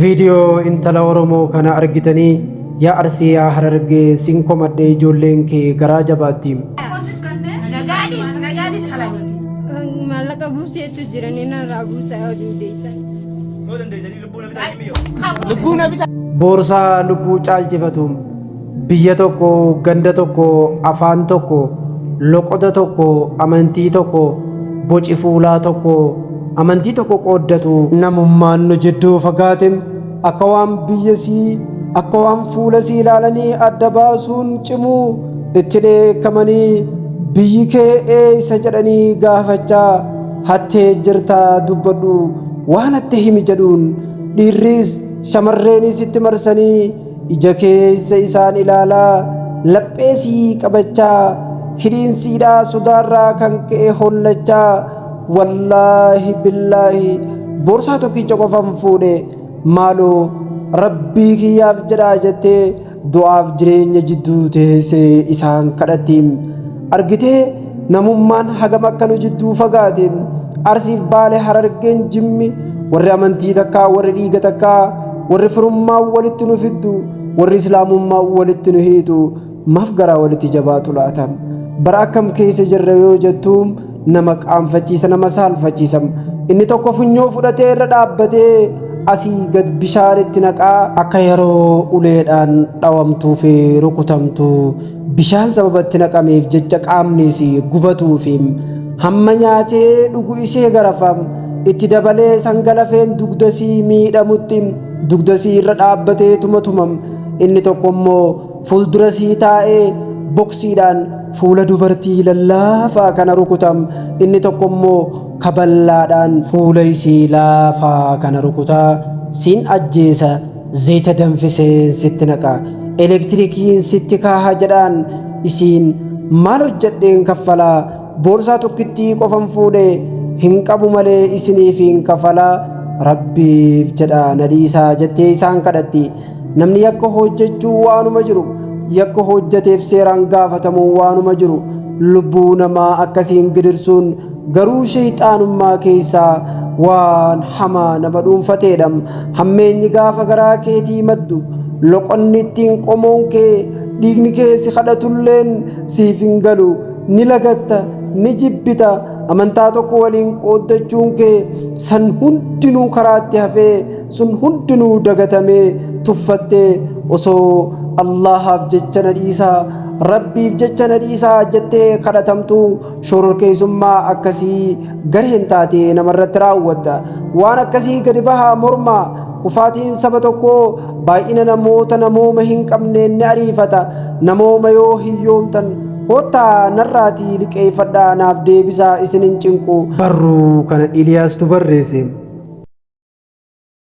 Video intala Oromoo kana argitanii yaa Arsii yaa Harargee sinko maddee ijoolleen kee garaa jabaatti. Maallaqa buuseetu jiranii narraa buusaa dandeessan. Boorsaa lubbuu caalchifatu biyya tokko ganda tokko afaan tokko loqoda tokko amantii tokko boci fuulaa tokko amantii tokko qooddatu namummaan nu jidduu fagaatem akka waan biyya sii akka waan fuula sii ilaalanii adda baasuun cimuu itti dheekkamanii biyyi kee eessa jedhanii gaafachaa hattee jirtaa dubbadhu waan atte himi jedhuun dhiirris shamarreenis itti marsanii ija keessa isaan ilaalaa lapheesii qabachaa hidhiinsiidhaa sodaarraa kan ka'e hollachaa wallaahi billaahi boorsaa tokkicha qofan fuudhe maaloo rabbii kiyyaaf jedhaa jettee du'aaf jireenya jidduu teessee isaan kadhattiin argitee namummaan hagam akka nu jidduu fagaateen Arsiif Baalee Harargeen Jimmi warri amantii takkaa warri dhiiga takkaa warri firummaa walitti nu fiddu warri islaamummaa walitti nu hiitu maaf garaa walitti jabaatu laatan bara akkam keessa jirra yoo jettuum nama qaanfachiisa nama saalfachiisam inni tokko funyoo fudhatee irra dhaabbatee asii gad bishaanitti naqaa akka yeroo uleedhaan dhawamtuu fi rukutamtu bishaan sababatti naqameef jecha qaamnis gubatuufi hamma nyaatee dhugu isee garafam itti dabalee sangalafeen dugdasii miidhamutti dugdasii irra dhaabbatee tumatumam inni tokko immoo fuuldurasii taa'ee boksiidhaan fuula dubartii lallaafaa kana rukutam inni tokko immoo kaballaadhaan fuula isii laafaa kana rukutaa siin ajjeesa zayita danfiseen sitti naqa elektirikiin sitti kaaha jedhaan isiin maal hojjedheen kaffalaa boorsaa tokkittii qofan fuudhe hin qabu malee isiniif hin kafalaa rabbiif jedhaa na dhiisaa jettee isaan kadhatti namni yakka hojjechuu waanuma jiru yakka hojjateef seeraan gaafatamuu waanuma jiru lubbuu namaa akkasiin gidirsuun garuu shayxaanummaa keessaa waan hamaa nama dhuunfateedham hammeenyi gaafa garaa keetii maddu loqonni ittiin qomoon kee dhiigni kee si kadhatulleen siif hin galu ni lagatta ni jibbita amantaa tokko waliin qooddachuun kee san hundinuu karaatti hafee sun hundinuu dagatamee tuffattee osoo Allahaaf jecha na dhiisaa rabbiif jecha na dhiisaa jettee kadhatamtu shororkeessummaa akkasii gareen taatee namarratti raawwatta waan akkasii gadi bahaa mormaa kufaatiin saba tokkoo baay'ina namoota namooma hin qabneen ni ariifata namooma yoo hiyyoomtan kottaa narraatii liqeeffadhaa naaf deebisaa isinin cinqu barruu kana Iliyaastu barreesse.